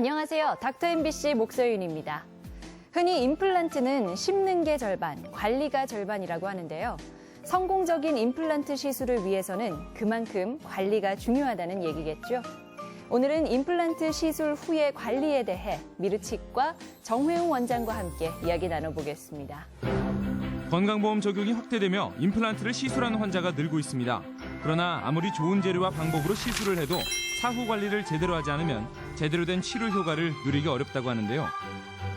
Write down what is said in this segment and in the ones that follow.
안녕하세요. 닥터 MBC 목서윤입니다. 흔히 임플란트는 심는 게 절반, 관리가 절반이라고 하는데요. 성공적인 임플란트 시술을 위해서는 그만큼 관리가 중요하다는 얘기겠죠. 오늘은 임플란트 시술 후의 관리에 대해 미르치과 정회웅 원장과 함께 이야기 나눠보겠습니다. 건강보험 적용이 확대되며 임플란트를 시술하는 환자가 늘고 있습니다. 그러나 아무리 좋은 재료와 방법으로 시술을 해도 사후 관리를 제대로 하지 않으면 제대로 된 치료 효과를 누리기 어렵다고 하는데요.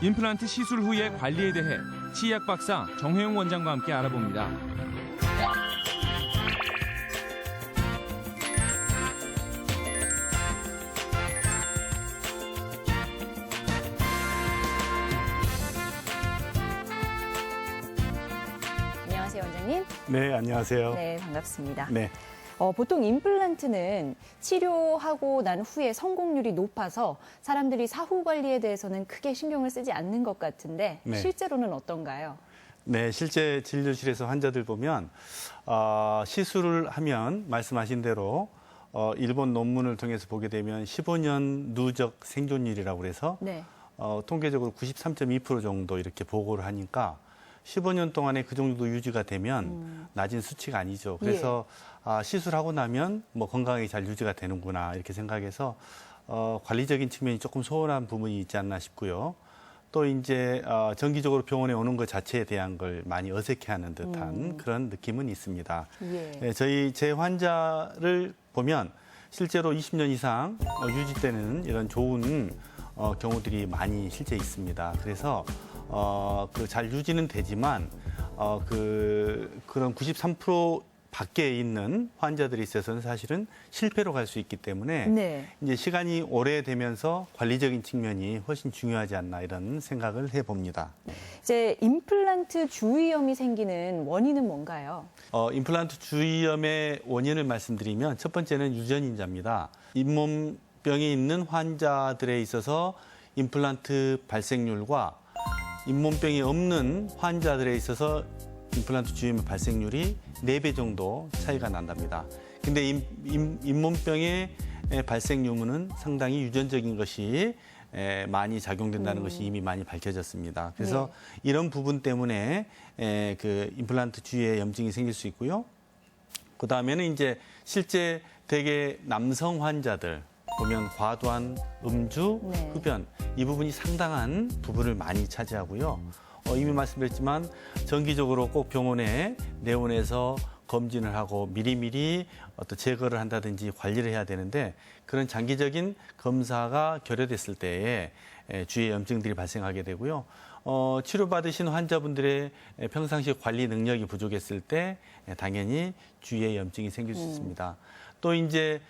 임플란트 시술 후의 관리에 대해 치의학 박사 정회웅 원장과 함께 알아봅니다. 안녕하세요, 원장님. 네, 안녕하세요. 네, 반갑습니다. 네. 보통 임플란트는 치료하고 난 후에 성공률이 높아서 사람들이 사후 관리에 대해서는 크게 신경을 쓰지 않는 것 같은데 네. 실제로는 어떤가요? 네, 실제 진료실에서 환자들 보면 시술을 하면 말씀하신 대로 일본 논문을 통해서 보게 되면 15년 누적 생존율이라고 그래서 네. 통계적으로 93.2% 정도 이렇게 보고를 하니까 15년 동안에 그 정도 유지가 되면 낮은 수치가 아니죠. 그래서 시술하고 나면 뭐 건강하게 잘 유지가 되는구나 이렇게 생각해서 관리적인 측면이 조금 소홀한 부분이 있지 않나 싶고요. 또 이제 정기적으로 병원에 오는 것 자체에 대한 걸 많이 어색해하는 듯한 그런 느낌은 있습니다. 예. 네, 제 환자를 보면 실제로 20년 이상 유지되는 이런 좋은 경우들이 많이 실제 있습니다. 그래서 잘 유지는 되지만 그런 93% 밖에 있는 환자들이 있어서는 사실은 실패로 갈 수 있기 때문에 네. 이제 시간이 오래되면서 관리적인 측면이 훨씬 중요하지 않나 이런 생각을 해봅니다. 이제 임플란트 주위염이 생기는 원인은 뭔가요? 임플란트 주위염의 원인을 말씀드리면 첫 번째는 유전인자입니다. 잇몸병이 있는 환자들에 있어서 임플란트 발생률과 잇몸병이 없는 환자들에 있어서 임플란트 주위염의 발생률이 4배 정도 차이가 난답니다. 근데 잇몸병의 발생 유무는 상당히 유전적인 것이 많이 작용된다는 것이 이미 많이 밝혀졌습니다. 그래서 이런 부분 때문에 그 임플란트 주위에 염증이 생길 수 있고요. 그 다음에는 이제 실제 대개 남성 환자들 보면 과도한 음주, 흡연 이 부분이 상당한 부분을 많이 차지하고요. 이미 말씀드렸지만 정기적으로 꼭 병원에 내원해서 검진을 하고 미리미리 어떤 제거를 한다든지 관리를 해야 되는데 그런 장기적인 검사가 결여됐을 때에 주위에 염증들이 발생하게 되고요. 치료받으신 환자분들의 평상시 관리 능력이 부족했을 때 당연히 주위에 염증이 생길 수 있습니다. 또 이제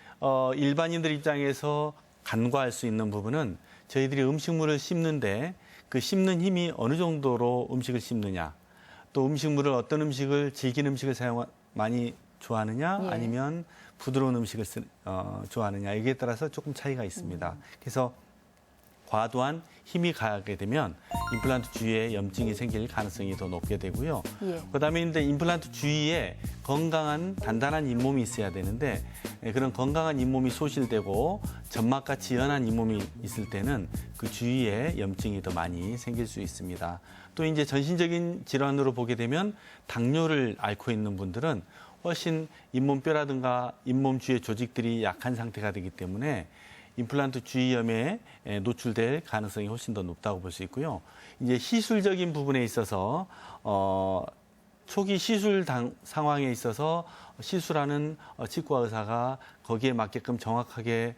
일반인들 입장에서 간과할 수 있는 부분은 저희들이 음식물을 씹는데 그 씹는 힘이 어느 정도로 음식을 씹느냐, 또 음식물을 어떤 음식을 질긴 음식을 많이 좋아하느냐, 아니면 부드러운 음식을 좋아하느냐 이게 따라서 조금 차이가 있습니다. 그래서 과도한 힘이 가게 되면 임플란트 주위에 염증이 생길 가능성이 더 높게 되고요. 그다음에 이제 임플란트 주위에 건강한 단단한 잇몸이 있어야 되는데 그런 건강한 잇몸이 소실되고 점막같이 연한 잇몸이 있을 때는 그 주위에 염증이 더 많이 생길 수 있습니다. 또 이제 전신적인 질환으로 보게 되면 당뇨를 앓고 있는 분들은 훨씬 잇몸뼈라든가 잇몸 주위의 조직들이 약한 상태가 되기 때문에 임플란트 주위염에 노출될 가능성이 훨씬 더 높다고 볼 수 있고요. 이제 시술적인 부분에 있어서 초기 시술 상황에 있어서 시술하는 치과 의사가 거기에 맞게끔 정확하게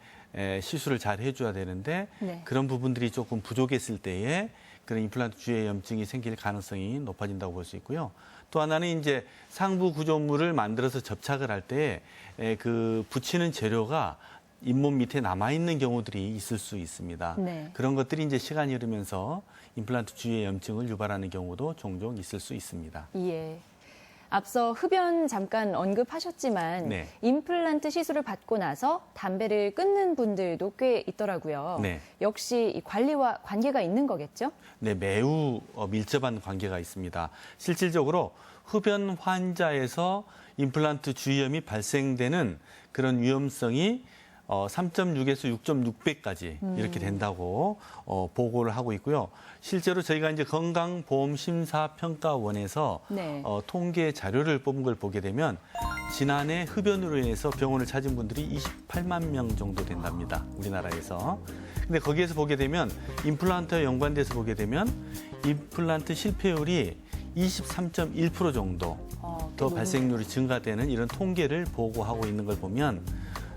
시술을 잘 해줘야 되는데 그런 부분들이 조금 부족했을 때에 그런 임플란트 주위에 염증이 생길 가능성이 높아진다고 볼 수 있고요. 또 하나는 이제 상부 구조물을 만들어서 접착을 할 때 그 붙이는 재료가 잇몸 밑에 남아있는 경우들이 있을 수 있습니다. 그런 것들이 이제 시간이 흐르면서 임플란트 주위에 염증을 유발하는 경우도 종종 있을 수 있습니다. 예. 앞서 흡연 잠깐 언급하셨지만 임플란트 시술을 받고 나서 담배를 끊는 분들도 꽤 있더라고요. 역시 이 관리와 관계가 있는 거겠죠? 네, 매우 밀접한 관계가 있습니다. 실질적으로 흡연 환자에서 임플란트 주위염이 발생되는 그런 위험성이 3.6에서 6.6배까지 이렇게 된다고 보고를 하고 있고요. 실제로 저희가 이제 건강보험심사평가원에서 네. 통계 자료를 뽑은 걸 보게 되면 지난해 흡연으로 인해서 병원을 찾은 분들이 28만 명 정도 된답니다. 우리나라에서. 근데 거기에서 보게 되면 임플란트와 연관돼서 보게 되면 임플란트 실패율이 23.1% 정도 더 발생률이 증가되는 이런 통계를 보고하고 있는 걸 보면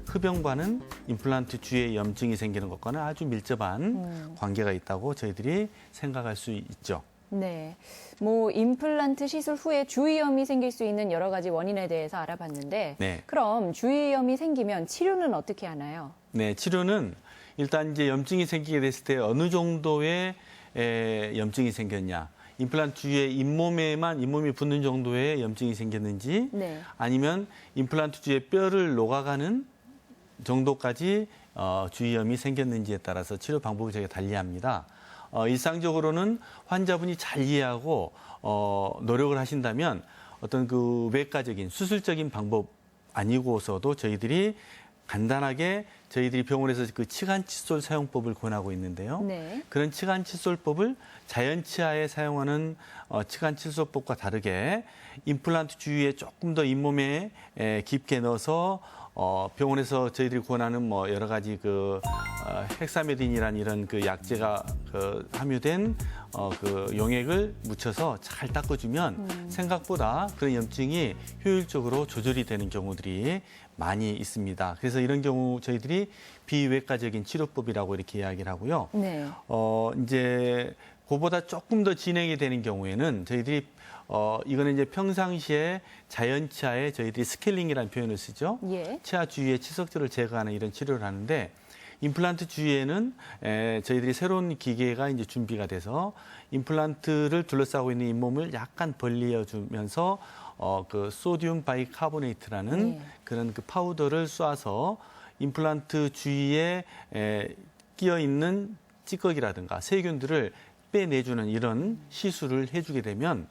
흡연과는 임플란트 주위에 염증이 생기는 것과는 아주 밀접한 관계가 있다고 저희들이 생각할 수 있죠. 네. 뭐 임플란트 시술 후에 주위염이 생길 수 있는 여러 가지 원인에 대해서 알아봤는데 네. 그럼 주위염이 생기면 치료는 어떻게 하나요? 네, 치료는 일단 이제 염증이 생기게 됐을 때 어느 정도의 염증이 생겼냐. 임플란트 주위에 잇몸이 붙는 정도의 염증이 생겼는지 네. 아니면 임플란트 주위에 뼈를 녹아가는 정도까지 주위염이 생겼는지에 따라서 치료 방법을 저희가 달리합니다. 일상적으로는 환자분이 잘 이해하고 노력을 하신다면 어떤 그 외과적인 수술적인 방법 아니고서도 저희들이 간단하게 저희들이 병원에서 그 치간 칫솔 사용법을 권하고 있는데요. 네. 그런 치간 칫솔법을 자연 치아에 사용하는 치간 칫솔법과 다르게 임플란트 주위에 조금 더 잇몸에 깊게 넣어서 병원에서 저희들이 권하는 뭐 여러 가지 그 헥사메딘이란 이런 그 약재가 함유된 그 용액을 묻혀서 잘 닦아주면 생각보다 그런 염증이 효율적으로 조절이 되는 경우들이 많이 있습니다. 그래서 이런 경우 저희들이 비외과적인 치료법이라고 이렇게 이야기를 하고요. 네. 이제 그보다 조금 더 진행이 되는 경우에는 저희들이 이거는 이제 평상시에 자연 치아에 저희들이 스케일링이라는 표현을 쓰죠. 예. 치아 주위에 치석들을 제거하는 이런 치료를 하는데 임플란트 주위에는 저희들이 새로운 기계가 이제 준비가 돼서 임플란트를 둘러싸고 있는 잇몸을 약간 벌려주면서 그 소디움 바이카보네이트라는 네. 그런 그 파우더를 쏴서 임플란트 주위에 끼어 있는 찌꺼기라든가 세균들을 빼내주는 이런 시술을 해주게 되면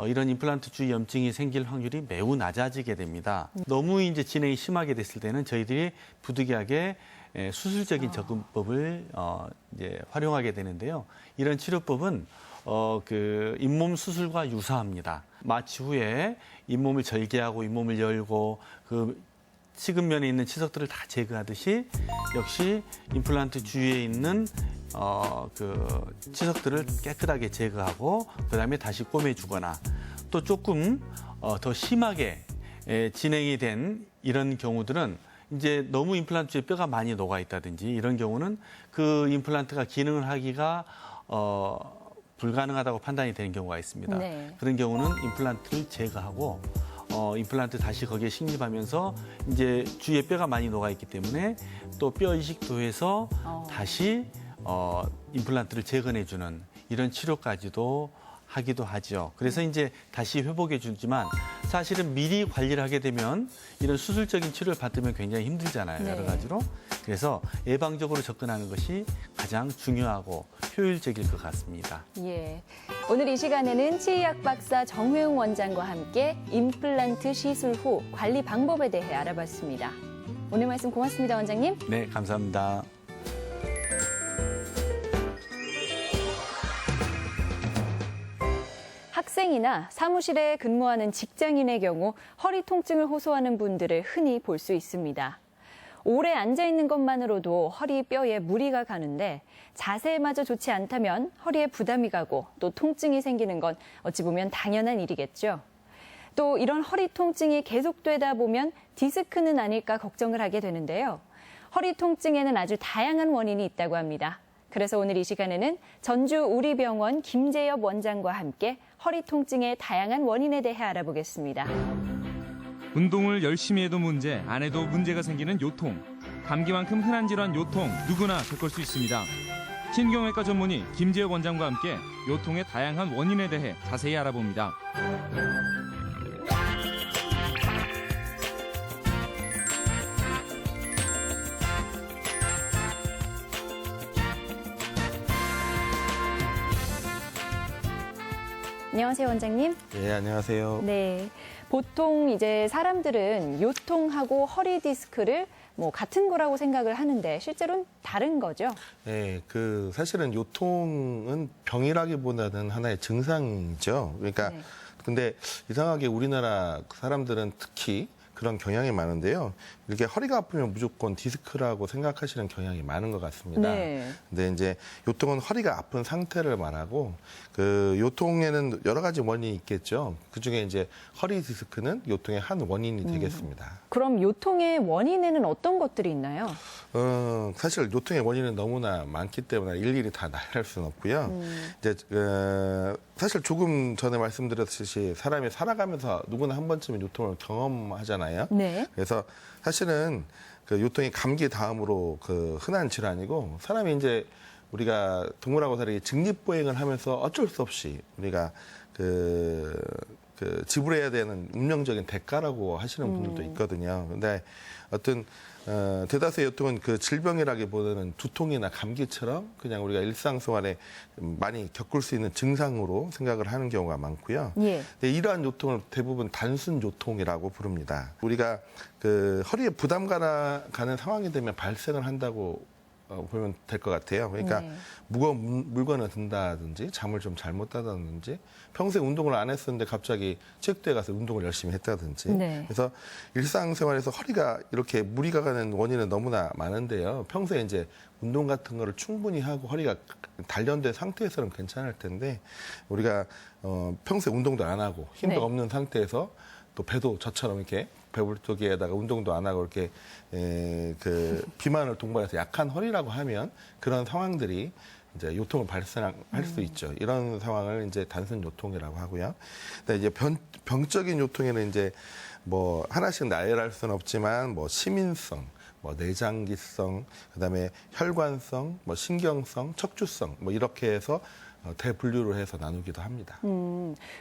이런 임플란트 주위 염증이 생길 확률이 매우 낮아지게 됩니다. 너무 이제 진행이 심하게 됐을 때는 저희들이 부득이하게 수술적인 접근법을 이제 활용하게 되는데요. 이런 치료법은 그 잇몸 수술과 유사합니다. 마취 후에 잇몸을 절개하고 잇몸을 열고 그 식은면에 있는 치석들을 다 제거하듯이 역시 임플란트 주위에 있는 그 치석들을 깨끗하게 제거하고 그다음에 다시 꼬매주거나 또 조금 더 심하게 진행이 된 이런 경우들은 이제 너무 임플란트 주위에 뼈가 많이 녹아 있다든지 이런 경우는 그 임플란트가 기능을 하기가 불가능하다고 판단이 되는 경우가 있습니다. 네. 그런 경우는 임플란트를 제거하고 임플란트 다시 거기에 식립하면서 이제 주위에 뼈가 많이 녹아 있기 때문에 또 뼈 이식도 해서 다시 임플란트를 재건해주는 이런 치료까지도 하기도 하죠. 그래서 이제 다시 회복해 주지만 사실은 미리 관리를 하게 되면 이런 수술적인 치료를 받으면 굉장히 힘들잖아요. 네. 여러 가지로. 그래서 예방적으로 접근하는 것이 가장 중요하고 효율적일 것 같습니다. 예. 오늘 이 시간에는 치의학 박사 정회웅 원장과 함께 임플란트 시술 후 관리 방법에 대해 알아봤습니다. 오늘 말씀 고맙습니다, 원장님. 네, 감사합니다. 학생이나 사무실에 근무하는 직장인의 경우 허리 통증을 호소하는 분들을 흔히 볼 수 있습니다. 오래 앉아 있는 것만으로도 허리 뼈에 무리가 가는데 자세마저 좋지 않다면 허리에 부담이 가고 또 통증이 생기는 건 어찌 보면 당연한 일이겠죠. 또 이런 허리 통증이 계속되다 보면 디스크는 아닐까 걱정을 하게 되는데요. 허리 통증에는 아주 다양한 원인이 있다고 합니다. 그래서 오늘 이 시간에는 전주우리병원 김재엽 원장과 함께 허리 통증의 다양한 원인에 대해 알아보겠습니다. 운동을 열심히 해도 문제, 안 해도 문제가 생기는 요통. 감기만큼 흔한 질환 요통 누구나 겪을 수 있습니다. 신경외과 전문의 김재엽 원장과 함께 요통의 다양한 원인에 대해 자세히 알아봅니다. 안녕하세요, 원장님. 네, 안녕하세요. 네. 보통 이제 사람들은 요통하고 허리 디스크를 뭐 같은 거라고 생각을 하는데 실제로는 다른 거죠. 네, 사실은 요통은 병이라기보다는 하나의 증상이죠. 그러니까 네. 근데 이상하게 우리나라 사람들은 특히 그런 경향이 많은데요. 이렇게 허리가 아프면 무조건 디스크라고 생각하시는 경향이 많은 것 같습니다. 네. 근데 이제 요통은 허리가 아픈 상태를 말하고 요통에는 여러 가지 원인이 있겠죠. 그중에 이제 허리 디스크는 요통의 한 원인이 되겠습니다. 그럼 요통의 원인에는 어떤 것들이 있나요? 사실 요통의 원인은 너무나 많기 때문에 일일이 다 나열할 수는 없고요. 이제 사실 조금 전에 말씀드렸듯이 사람이 살아가면서 누구나 한 번쯤은 요통을 경험하잖아요. 네. 그래서 사실은 요통이 감기 다음으로 흔한 질환이고 사람이 이제 우리가 동물하고 다르게 직립보행을 하면서 어쩔 수 없이 우리가 지불해야 되는 운명적인 대가라고 하시는 분들도 있거든요. 근데 어떤 대다수의 요통은 질병이라기보다는 두통이나 감기처럼 그냥 우리가 일상생활에 많이 겪을 수 있는 증상으로 생각을 하는 경우가 많고요. 예. 근데 이러한 요통을 대부분 단순 요통이라고 부릅니다. 우리가 허리에 부담 가는 상황이 되면 발생을 한다고 보면 될 것 같아요. 그러니까 네. 무거운 물건을 든다든지 잠을 좀 잘못 자다든지 평소에 운동을 안 했었는데 갑자기 체육대회 가서 운동을 열심히 했다든지 네. 그래서 일상생활에서 허리가 이렇게 무리가 가는 원인은 너무나 많은데요. 평소에 이제 운동 같은 거를 충분히 하고 허리가 단련된 상태에서는 괜찮을 텐데 우리가 평소에 운동도 안 하고 힘도 네. 없는 상태에서 또 배도 저처럼 이렇게 배불뚝에다가 운동도 안 하고 이렇게 비만을 동반해서 약한 허리라고 하면 그런 상황들이 이제 요통을 발생할 수 있죠. 이런 상황을 이제 단순 요통이라고 하고요. 근데 이제 병적인 요통에는 이제 뭐 하나씩 나열할 수는 없지만 뭐 시민성, 뭐 내장기성, 그다음에 혈관성, 뭐 신경성, 척추성 뭐 이렇게 해서 대분류를 해서 나누기도 합니다.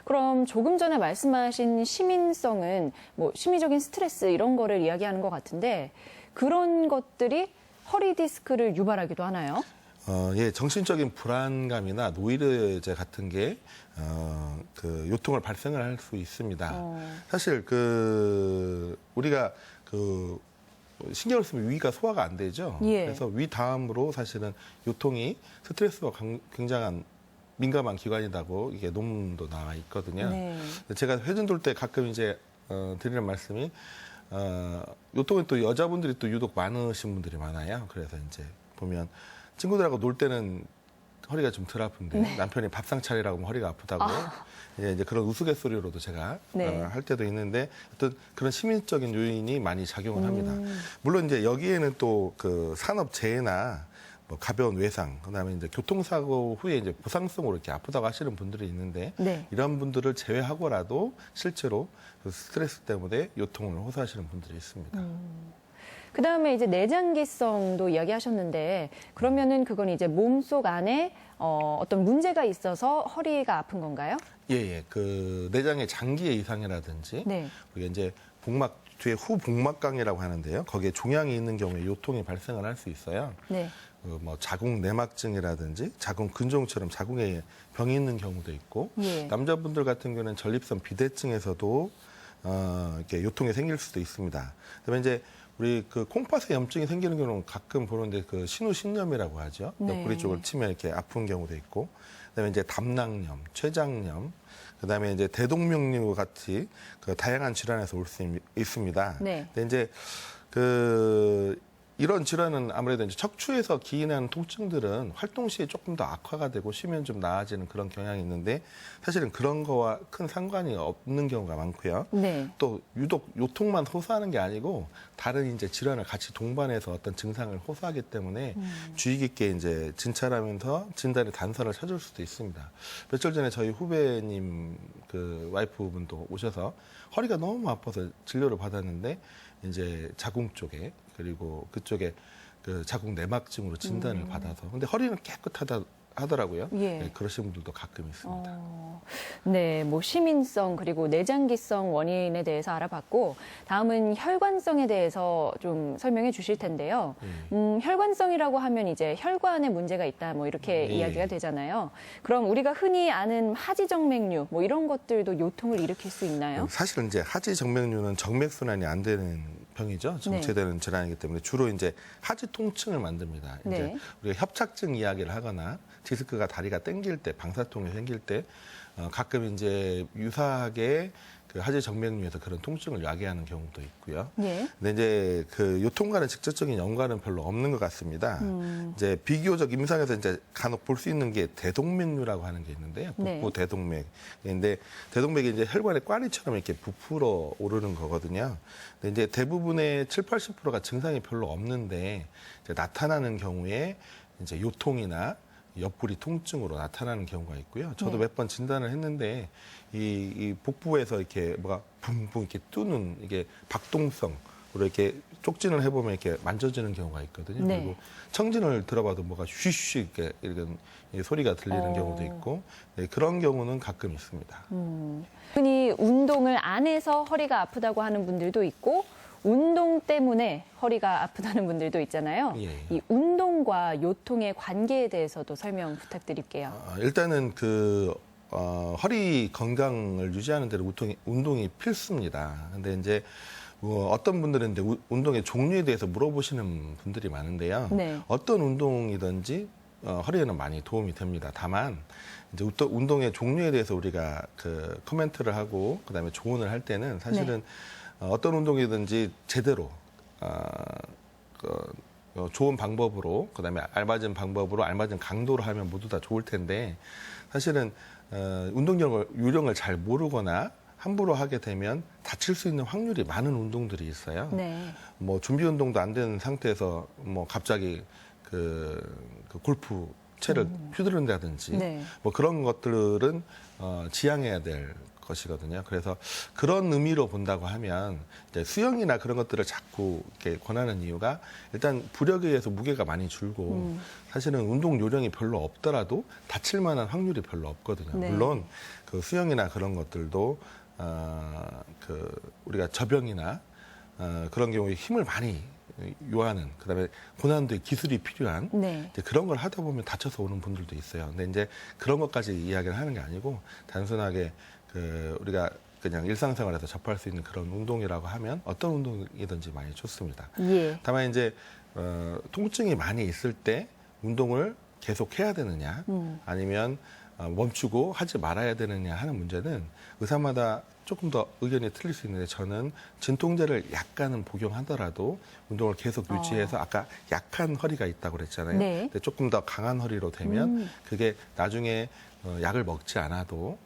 그럼 조금 전에 말씀하신 시민성은 뭐 심리적인 스트레스 이런 거를 이야기하는 것 같은데 그런 것들이 허리 디스크를 유발하기도 하나요? 예, 정신적인 불안감이나 노이로제 같은 게 요통을 발생을 할 수 있습니다. 사실 우리가 신경을 쓰면 위가 소화가 안 되죠. 예. 그래서 위 다음으로 사실은 요통이 스트레스가 굉장한 민감한 기관이라고 이게 논문도 나와 있거든요. 네. 제가 회전 돌 때 가끔 이제 드리는 말씀이 요통은 또 여자분들이 또 유독 많으신 분들이 많아요. 그래서 이제 보면 친구들하고 놀 때는 허리가 좀 덜 아픈데 네. 남편이 밥상 차리라고 하면 허리가 아프다고 이제 그런 우스갯소리로도 제가 네. 할 때도 있는데 어떤 그런 시민적인 요인이 많이 작용을 합니다. 물론 이제 여기에는 또 산업재해나 뭐 가벼운 외상, 그다음에 이제 교통사고 후에 이제 부상성으로 이렇게 아프다고 하시는 분들이 있는데 네. 이런 분들을 제외하고라도 실제로 스트레스 때문에 요통을 호소하시는 분들이 있습니다. 그다음에 이제 내장기성도 이야기하셨는데 그러면은 그건 이제 몸속 안에 어떤 문제가 있어서 허리가 아픈 건가요? 예. 내장의 장기의 이상이라든지 네. 우리가 이제 뒤에 후복막강이라고 하는데요. 거기에 종양이 있는 경우에 요통이 발생을 할 수 있어요. 네. 뭐 자궁 내막증이라든지 자궁 근종처럼 자궁에 병이 있는 경우도 있고 예. 남자분들 같은 경우는 전립선 비대증에서도 이렇게 요통이 생길 수도 있습니다. 그다음에 이제 우리 콩팥에 염증이 생기는 경우는 가끔 보는데 신우신염이라고 하죠. 네. 옆구리 쪽을 치면 이렇게 아픈 경우도 있고, 그다음에 이제 담낭염, 췌장염, 그다음에 이제 대동맥류 같이 다양한 질환에서 올 수 있습니다. 네. 근데 이제 이런 질환은 아무래도 이제 척추에서 기인하는 통증들은 활동 시에 조금 더 악화가 되고 쉬면 좀 나아지는 그런 경향이 있는데 사실은 그런 거와 큰 상관이 없는 경우가 많고요. 네. 또 유독 요통만 호소하는 게 아니고 다른 이제 질환을 같이 동반해서 어떤 증상을 호소하기 때문에 주의 깊게 이제 진찰하면서 진단의 단서를 찾을 수도 있습니다. 며칠 전에 저희 후배님 와이프분도 오셔서 허리가 너무 아파서 진료를 받았는데 이제 자궁 쪽에 그리고 그쪽에 자궁 내막증으로 진단을 받아서 근데 허리는 깨끗하다 하더라고요. 예. 네, 그러신 분들도 가끔 있습니다. 네, 뭐 시민성 그리고 내장기성 원인에 대해서 알아봤고 다음은 혈관성에 대해서 좀 설명해 주실 텐데요. 혈관성이라고 하면 이제 혈관에 문제가 있다 뭐 이렇게 예. 이야기가 되잖아요. 그럼 우리가 흔히 아는 하지정맥류 뭐 이런 것들도 요통을 일으킬 수 있나요? 사실은 이제 하지정맥류는 정맥순환이 안 되는 병이죠. 정체되는 질환이기 때문에 주로 이제 하지 통증을 만듭니다. 이제 네. 우리가 협착증 이야기를 하거나 디스크가 다리가 당길 때, 방사통이 생길 때 가끔 이제 유사하게 그 하지 정맥류에서 그런 통증을 야기하는 경우도 있고요. 예. 근데 이제 그 요통과는 직접적인 연관은 별로 없는 것 같습니다. 이제 비교적 임상에서 이제 간혹 볼 수 있는 게 대동맥류라고 하는 게 있는데요. 북부 네. 대동맥. 근데 대동맥이 이제 혈관의 꽈리처럼 이렇게 부풀어 오르는 거거든요. 근데 이제 대부분의 70~80%가 증상이 별로 없는데 이제 나타나는 경우에 이제 요통이나 옆구리 통증으로 나타나는 경우가 있고요. 저도 네. 몇 번 진단을 했는데 이 복부에서 이렇게 뭐가 붕붕 이렇게 뜨는 이게 박동성으로 이렇게 쪽진을 해보면 이렇게 만져지는 경우가 있거든요. 네. 그리고 청진을 들어봐도 뭐가 쉬쉬 이렇게 이런 소리가 들리는 경우도 있고 네, 그런 경우는 가끔 있습니다. 흔히 운동을 안 해서 허리가 아프다고 하는 분들도 있고 운동 때문에 허리가 아프다는 분들도 있잖아요. 예. 이 운동과 요통의 관계에 대해서도 설명 부탁드릴게요. 일단은 허리 건강을 유지하는 데는 운동이 필수입니다. 근데 이제 어떤 분들은 이제 운동의 종류에 대해서 물어보시는 분들이 많은데요. 네. 어떤 운동이든지 허리에는 많이 도움이 됩니다. 다만 이제 운동의 종류에 대해서 우리가 그 코멘트를 하고 그다음에 조언을 할 때는 사실은 어떤 운동이든지 제대로 좋은 방법으로 그다음에 알맞은 방법으로 알맞은 강도로 하면 모두 다 좋을 텐데 사실은 운동 요령을 잘 모르거나 함부로 하게 되면 다칠 수 있는 확률이 많은 운동들이 있어요. 네. 뭐 준비 운동도 안 되는 상태에서 뭐 갑자기 그 골프 채를 휘두른다든지 네. 뭐 그런 것들은 지양해야 될 것이거든요. 그래서 그런 의미로 본다고 하면 이제 수영이나 그런 것들을 자꾸 이렇게 권하는 이유가 일단 부력에 의해서 무게가 많이 줄고 사실은 운동 요령이 별로 없더라도 다칠 만한 확률이 별로 없거든요. 네. 물론 그 수영이나 그런 것들도 우리가 저병이나 그런 경우에 힘을 많이 요하는 그다음에 고난도의 기술이 필요한 네. 이제 그런 걸 하다 보면 다쳐서 오는 분들도 있어요. 근데 이제 그런 것까지 이야기를 하는 게 아니고 단순하게 우리가 그냥 일상생활에서 접할 수 있는 그런 운동이라고 하면 어떤 운동이든지 많이 좋습니다. 예. 다만 이제 통증이 많이 있을 때 운동을 계속 해야 되느냐 아니면 멈추고 하지 말아야 되느냐 하는 문제는 의사마다 조금 더 의견이 틀릴 수 있는데 저는 진통제를 약간은 복용하더라도 운동을 계속 유지해서 아까 약한 허리가 있다고 그랬잖아요. 네. 근데 조금 더 강한 허리로 되면 그게 나중에 약을 먹지 않아도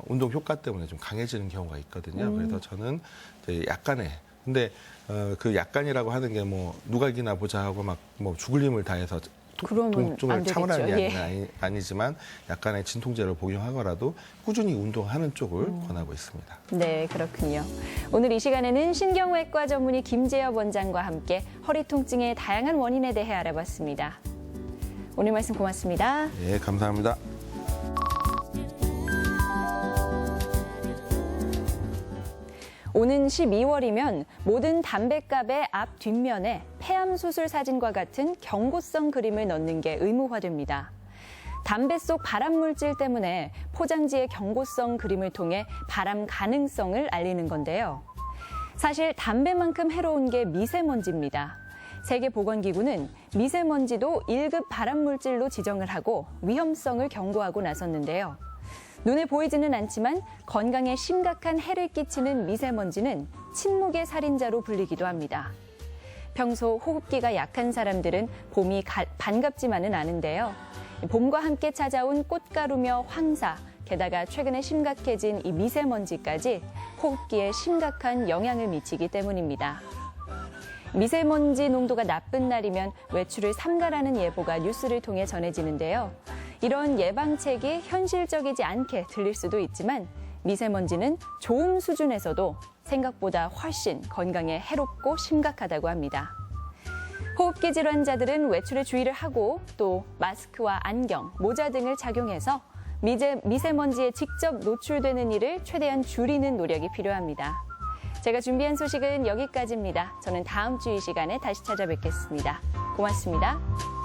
운동 효과 때문에 좀 강해지는 경우가 있거든요. 그래서 저는 이제 약간의 근데 그 약간이라고 하는 게 뭐 누각이나 보자 하고 막 뭐 죽을 힘을 다해서 그러면 안 통증을 되겠죠. 참으라는 예. 이야기는 아니지만 약간의 진통제를 복용하더라도 꾸준히 운동하는 쪽을 권하고 있습니다. 네, 그렇군요. 오늘 이 시간에는 신경외과 전문의 김재엽 원장과 함께 허리 통증의 다양한 원인에 대해 알아봤습니다. 오늘 말씀 고맙습니다. 예, 감사합니다. 오는 12월이면 모든 담뱃갑의 앞 뒷면에 폐암 수술 사진과 같은 경고성 그림을 넣는 게 의무화됩니다. 담배 속 발암 물질 때문에 포장지의 경고성 그림을 통해 발암 가능성을 알리는 건데요. 사실 담배만큼 해로운 게 미세먼지입니다. 세계보건기구는 미세먼지도 1급 발암 물질로 지정을 하고 위험성을 경고하고 나섰는데요. 눈에 보이지는 않지만 건강에 심각한 해를 끼치는 미세먼지는 침묵의 살인자로 불리기도 합니다. 평소 호흡기가 약한 사람들은 봄이 반갑지만은 않은데요. 봄과 함께 찾아온 꽃가루며 황사, 게다가 최근에 심각해진 이 미세먼지까지 호흡기에 심각한 영향을 미치기 때문입니다. 미세먼지 농도가 나쁜 날이면 외출을 삼가라는 예보가 뉴스를 통해 전해지는데요. 이런 예방책이 현실적이지 않게 들릴 수도 있지만 미세먼지는 좋은 수준에서도 생각보다 훨씬 건강에 해롭고 심각하다고 합니다. 호흡기 질환자들은 외출에 주의를 하고 또 마스크와 안경, 모자 등을 착용해서 미세먼지에 직접 노출되는 일을 최대한 줄이는 노력이 필요합니다. 제가 준비한 소식은 여기까지입니다. 저는 다음 주 이 시간에 다시 찾아뵙겠습니다. 고맙습니다.